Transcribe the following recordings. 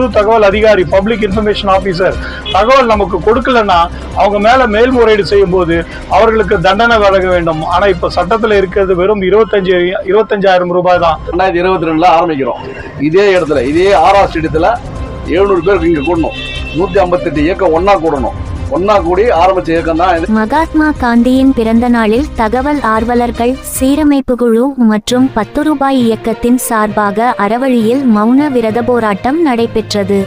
பொது தகவல் அதிகாரி, பப்ளிக் இன்ஃபர்மேஷன் ஆஃபீஸர் தகவல் நமக்கு கொடுக்கலன்னா அவங்க மேல மேல்முறையீடு செய்யும் போது அவர்களுக்கு தண்டனை வழங்க வேண்டும். ஆனா இப்ப சட்டத்துல இருக்கிறது வெறும் 25,000 ரூபாய் தான். 2022 ஆரம்பிக்கிறோம். இதே இடத்துல, இதே 6ஆம் ஸ்டேடியத்துல 700 பேருக்கு இங்க கூடணும். 158 இயக்கம் ஒன்னா கூடணும். ஒன்னா கூடி ஆரம்பிச்ச இயக்கம் தான். மகாத்மா காந்தியின் பிறந்த நாளில் தகவல் ஆர்வலர்கள் சீரமைப்பு குழு மற்றும் 10 ரூபாய் இயக்கத்தின் சார்பாக அறவழியில் மௌன விரத போராட்டம் நடைபெற்றது.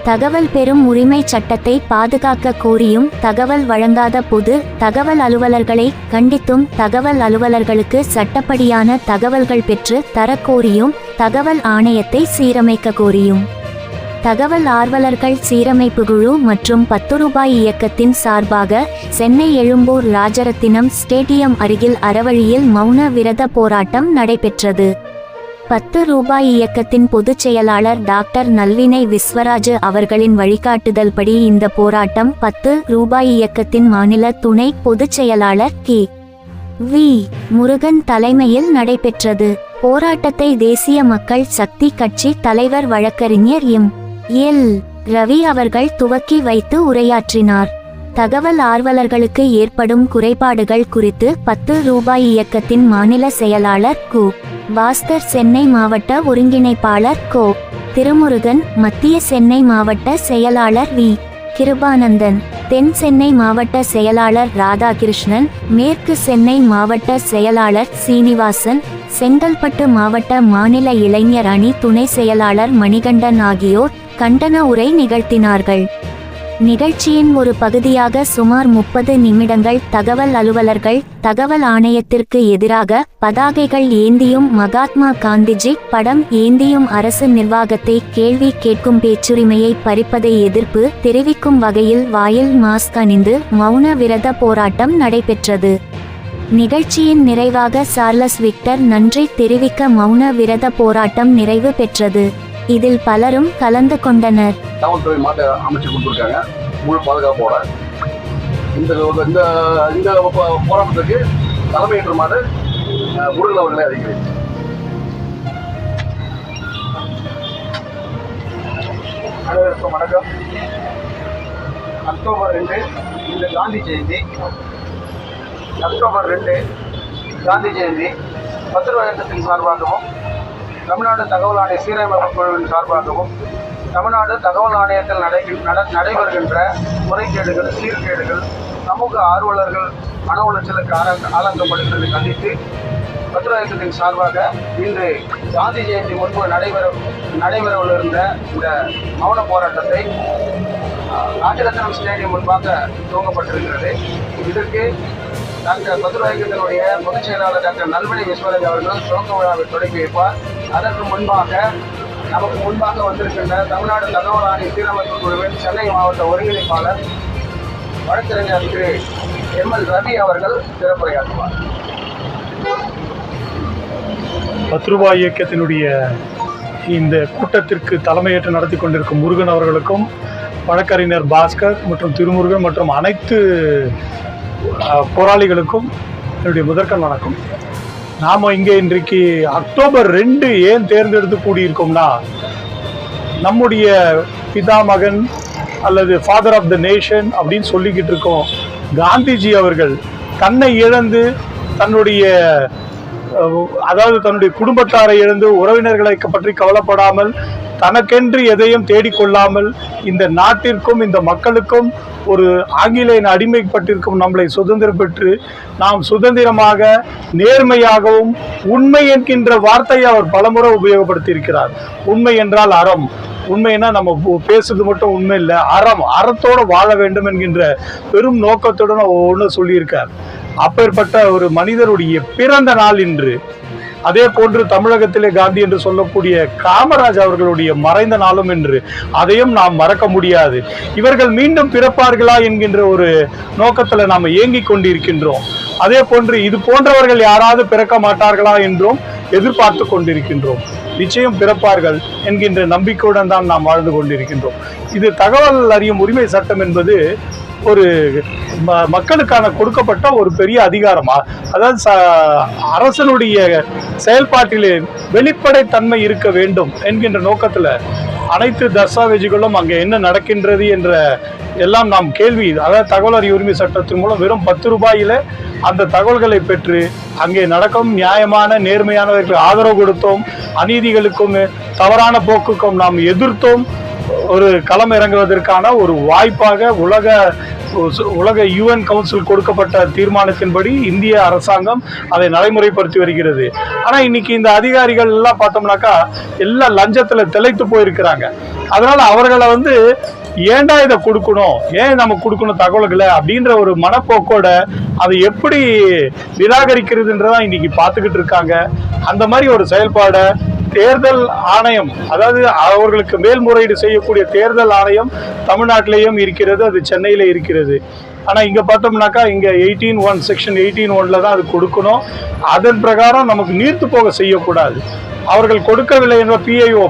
தகவல் பெறும் உரிமை சட்டத்தை பாதுகாக்க கோரியும், தகவல் வழங்காத பொது தகவல் அலுவலர்களை கண்டித்தும், தகவல் அலுவலர்களுக்கு சட்டப்படியான தகவல்கள் பெற்று தரக்கோரியும், தகவல் ஆணையத்தை சீரமைக்க கோரியும். தகவல் ஆர்வலர்கள் சீரமைப்பு குழு மற்றும் 10 ரூபாய் இயக்கத்தின் சார்பாக சென்னை எழும்பூர் ராஜரத்தினம் ஸ்டேடியம் அருகில் அறவழியில் மௌன விரத போராட்டம் நடைபெற்றது. 10 ரூபாய் இயக்கத்தின் பொதுச் செயலாளர் டாக்டர் நல்வினை விஸ்வராஜு அவர்களின் வழிகாட்டுதல் படி இந்த போராட்டம் 10 ரூபாய் இயக்கத்தின் மாநில துணை பொதுச் செயலாளர் வி. முருகன் தலைமையில் நடைபெற்றது. போராட்டத்தை தேசிய மக்கள் சக்தி கட்சி தலைவர் வழக்கறிஞர் எல். ரவி அவர்கள் துவக்கி வைத்து உரையாற்றினார். தகவல் ஆர்வலர்களுக்கு ஏற்படும் குறைபாடுகள் குறித்து 10 ரூபாய் இயக்கத்தின் மாநில செயலாளர் பாஸ்கர், சென்னை மாவட்ட ஒருங்கிணைப்பாளர் திருமுருகன், மத்திய சென்னை மாவட்ட செயலாளர் வி. கிருபானந்தன், தென் சென்னை மாவட்ட செயலாளர் ராதாகிருஷ்ணன், மேற்கு சென்னை மாவட்ட செயலாளர் சீனிவாசன், செங்கல்பட்டு மாவட்ட மாநில இளைஞர் அணி துணை செயலாளர் மணிகண்டன் ஆகியோர் கண்டன உரை நிகழ்த்தினார்கள். நிகழ்ச்சியின் ஒரு பகுதியாக சுமார் 30 நிமிடங்கள் தகவல் அலுவலர்கள் தகவல் ஆணையத்திற்கு எதிராக பதாகைகள் ஏந்தியும், மகாத்மா காந்திஜி படம் ஏந்தியும் அரசு நிர்வாகத்தை கேள்வி கேட்கும் பேச்சுரிமையை பறிப்பதை எதிர்ப்பு தெரிவிக்கும் வகையில் வாயில் மாஸ்க் அணிந்து மௌன விரத போராட்டம் நடைபெற்றது. நிகழ்ச்சியின் நிறைவாக சார்லஸ் விக்டர் நன்றி தெரிவிக்க மௌன விரத போராட்டம் நிறைவு பெற்றது. இதில் பலரும் கலந்து கொண்டனர். காவல்துறை மாட்ட அமைச்சு கொடுத்துருக்காங்க முழு பாதுகாப்போட. இந்த போராட்டத்துக்கு தலைமையேற்றுமாறு முருகன் அவர்களை அறிவிக்கிறேன். அனைவருக்கும் வணக்கம். அக்டோபர் 2 இந்த காந்தி ஜெயந்தி. அக்டோபர் 2 காந்தி ஜெயந்தி 10 ரூபாய் இயக்கத்தின் சார்பாகவும், தமிழ்நாடு தகவல் ஆணைய சீரமைப்பு குழுவின் சார்பாகவும், தமிழ்நாடு தகவல் ஆணையத்தில் நடைபெறுகின்ற முறைகேடுகள், சீர்கேடுகள், சமூக ஆர்வலர்கள் மன உளைச்சலுக்கு ஆளாக்கப்படுவதை கண்டித்து 10 ரூபாய் இயக்கத்தின் சார்பாக இன்று காந்தி ஜெயந்தி முன்பு நடைபெறவிருந்த இந்த மௌன போராட்டத்தை ராஜரத்னம் ஸ்டேடியம் முன்பாக துவங்கப்பட்டிருக்கிறது. இதற்கு டாக்டர் 10 ரூபாய் இயக்கத்தினுடைய பொதுச் செயலாளர் டாக்டர் நல்வினை விஸ்வராஜ் அவர்கள் துவக்க விழாவை தொடங்கி வைப்பார். அதற்கு நமக்கு முன்பாக வந்திருக்கின்ற தமிழ்நாடு தகவல் ஆணைய சீரமைப்பு குழுவின் சென்னை மாவட்ட ஒருங்கிணைப்பாளர் வழக்கறிஞர் திரு எல். ரவி அவர்கள் சிறப்புரையாற்றுவார். 10 ரூபாய் இயக்கத்தினுடைய இந்த கூட்டத்திற்கு தலைமையேற்று நடத்தி கொண்டிருக்கும் முருகன் அவர்களுக்கும், வழக்கறிஞர் பாஸ்கர் மற்றும் திருமுருகன் மற்றும் அனைத்து போராளிகளுக்கும் என்னுடைய முதற்கண் வணக்கம். நாம் இங்கே இன்றைக்கு அக்டோபர் 2 ஏன் தேர்ந்தெடுத்து கூடியிருக்கோம்னா, நம்முடைய பிதாமகன் அல்லது ஃபாதர் ஆஃப் த நேஷன் அப்படின்னு சொல்லிக்கிட்டு இருக்கோம் காந்திஜி அவர்கள் தன்னை இழந்து, தன்னுடைய குடும்பத்தாரை இழந்து, உறவினர்களை பற்றி கவலைப்படாமல், தனக்கென்று எதையும் தேடிக்கொள்ளாமல், இந்த நாட்டிற்கும் இந்த மக்களுக்கும் ஒரு ஆங்கிலேயன் அடிமைப்பட்டிருக்கும் நம்மளை சுதந்திரம் பெற்று நாம் சுதந்திரமாக நேர்மையாகவும், உண்மை என்கின்ற வார்த்தையை அவர் பலமுறை உபயோகப்படுத்தி இருக்கிறார். உண்மை என்றால் அறம். உண்மைன்னா நம்ம பேசுறது மட்டும் உண்மை இல்லை, அறத்தோடு வாழ வேண்டும் என்கின்ற பெரும் நோக்கத்துடன் ஒன்று சொல்லியிருக்கார். அப்பேற்பட்ட ஒரு மனிதருடைய பிறந்த நாள் இன்று. அதே போன்று தமிழகத்திலே காந்தி என்று சொல்லக்கூடிய காமராஜ் அவர்களுடைய மறைந்த நாளும் என்று, அதையும் நாம் மறக்க முடியாது. இவர்கள் மீண்டும் பிறப்பார்களா என்கின்ற ஒரு நோக்கத்தில் நாம் ஏங்கிக் கொண்டிருக்கின்றோம். அதே போன்று இது போன்றவர்கள் யாராவது பிறக்க மாட்டார்களா என்றும் எதிர்பார்த்து கொண்டிருக்கின்றோம். நிச்சயம் பிறப்பார்கள் என்கின்ற நம்பிக்கையுடன் தான் நாம் வாழ்ந்து கொண்டிருக்கின்றோம். இது தகவல் அறியும் உரிமை சட்டம் என்பது ஒரு மக்களுக்கான கொடுக்கப்பட்ட ஒரு பெரிய அதிகாரமா, அதாவது அரசனுடைய செயல்பாட்டிலே வெளிப்படைத்தன்மை இருக்க வேண்டும் என்கின்ற நோக்கத்தில் அனைத்து தஸ்தாவேஜுகளும் அங்கே என்ன நடக்கின்றது என்ற எல்லாம் நாம் கேள்வி, அதாவது தகவல் அறியும் உரிமை சட்டத்தின் மூலம் வெறும் 10 ரூபாயில அந்த தகவல்களை பெற்று அங்கே நடக்கும் நியாயமான நேர்மையானவர்களுக்கு ஆதரவு கொடுத்தோம், அநீதிகளுக்கும் தவறான போக்குக்கும் நாம் எதிர்த்தோம். ஒரு களம் இறங்குவதற்கான ஒரு வாய்ப்பாக உலக யுஎன் கவுன்சில் கொடுக்கப்பட்ட தீர்மானத்தின்படி இந்திய அரசாங்கம் அதை நடைமுறைப்படுத்தி வருகிறது. ஆனால் இன்னைக்கு இந்த அதிகாரிகள் எல்லாம் பார்த்தோம்னாக்கா எல்லாம் லஞ்சத்தில் திளைத்து போயிருக்கிறாங்க. அதனால அவர்களை ஏன்டா இதை கொடுக்கணும், ஏன் நம்ம கொடுக்கணும் தகவல்களை அப்படின்ற ஒரு மனப்போக்கோட அதை எப்படி நிராகரிக்கிறதுன்றதான் இன்னைக்கு பார்த்துக்கிட்டு இருக்காங்க. அந்த மாதிரி ஒரு செயல்பாடை தேர்தல் ஆணையம், அதாவது அவர்களுக்கு மேல்முறையீடு செய்யக்கூடிய தேர்தல் ஆணையம் தமிழ்நாட்டிலேயும் இருக்கிறது, அது சென்னையில இருக்கிறது. ஆனால் இங்கே பார்த்தோம்னாக்கா இங்கே 18(1) செக்ஷன் 18(1) தான் அது கொடுக்கணும். அதன் பிரகாரம் நமக்கு நீர்த்து போக செய்யக்கூடாது. அவர்கள் கொடுக்கவில்லை என்ற பிஐஓ,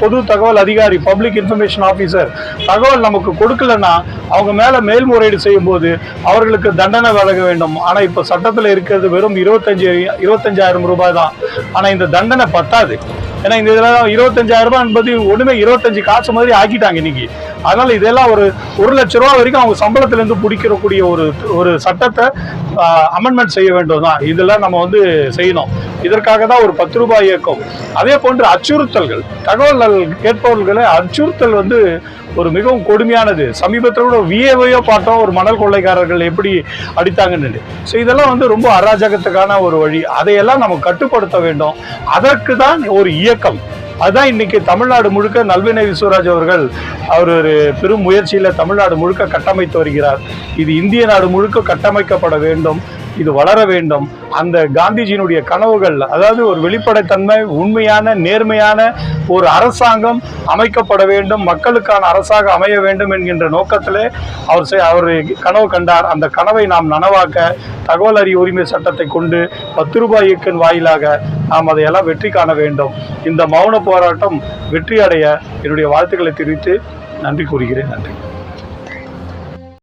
பொது தகவல் அதிகாரி, பப்ளிக் இன்ஃபர்மேஷன் ஆஃபீஸர் தகவல் நமக்கு கொடுக்கலன்னா அவங்க மேலே மேல்முறையீடு செய்யும் போது அவர்களுக்கு தண்டனை வழங்க வேண்டும். ஆனால் இப்போ சட்டத்தில் இருக்கிறது வெறும் 25,000 ரூபாய் தான். ஆனால் இந்த தண்டனை பத்தாது. ஏன்னா இந்த இதெல்லாம் 25,000 ரூபாய் என்பது ஒன்றுமே 25 காசு மாதிரி ஆக்கிட்டாங்க இன்னைக்கு. அதனால இதெல்லாம் ஒரு 1 லட்ச ரூபா வரைக்கும் அவங்க சம்பளத்திலேருந்து பிடிக்கிறக்கூடிய ஒரு சட்டத்தை அமெண்ட்மெண்ட் செய்ய வேண்டும் தான். இதெல்லாம் நம்ம செய்யணும். இதற்காக தான் ஒரு 10 ரூபாய் இயக்கம். அதே போன்று அச்சுறுத்தல்கள், தகவல் கேட்பவர்களை அச்சுறுத்தல் ஒரு மிகவும் கொடுமையானது. சமீபத்தில் கூட விஏஓ பார்த்தோம், ஒரு மணல் கொள்ளைக்காரர்கள் எப்படி அடித்தாங்கன்னு. ஸோ இதெல்லாம் ரொம்ப அராஜகத்துக்கான ஒரு வழி. அதையெல்லாம் நம்ம கட்டுப்படுத்த வேண்டும். அதற்கு தான் ஒரு இயக்கம். அதுதான் இன்னைக்கு தமிழ்நாடு முழுக்க நல்வினை விஸ்வராஜ் அவர்கள் ஒரு பெரும் முயற்சியில் தமிழ்நாடு முழுக்க கட்டமைத்து வருகிறார். இது இந்திய நாடு முழுக்க கட்டமைக்கப்பட வேண்டும், இது வளர வேண்டும். அந்த காந்திஜியினுடைய கனவுகள், அதாவது ஒரு வெளிப்படைத்தன்மை, உண்மையான நேர்மையான ஒரு அரசாங்கம் அமைக்கப்பட வேண்டும், மக்களுக்கான அரசாக அமைய வேண்டும் என்கின்ற நோக்கத்திலே அவர் கனவு கண்டார். அந்த கனவை நாம் நனவாக்க தகவல் அறியும் உரிமை சட்டத்தை கொண்டு 10 ரூபாய் இயக்கின் வாயிலாக நாம் அதையெல்லாம் வெற்றி காண வேண்டும். இந்த மௌன போராட்டம் வெற்றி அடைய என்னுடைய வாழ்த்துக்களை தெரிவித்து நன்றி கூறுகிறேன். நன்றி.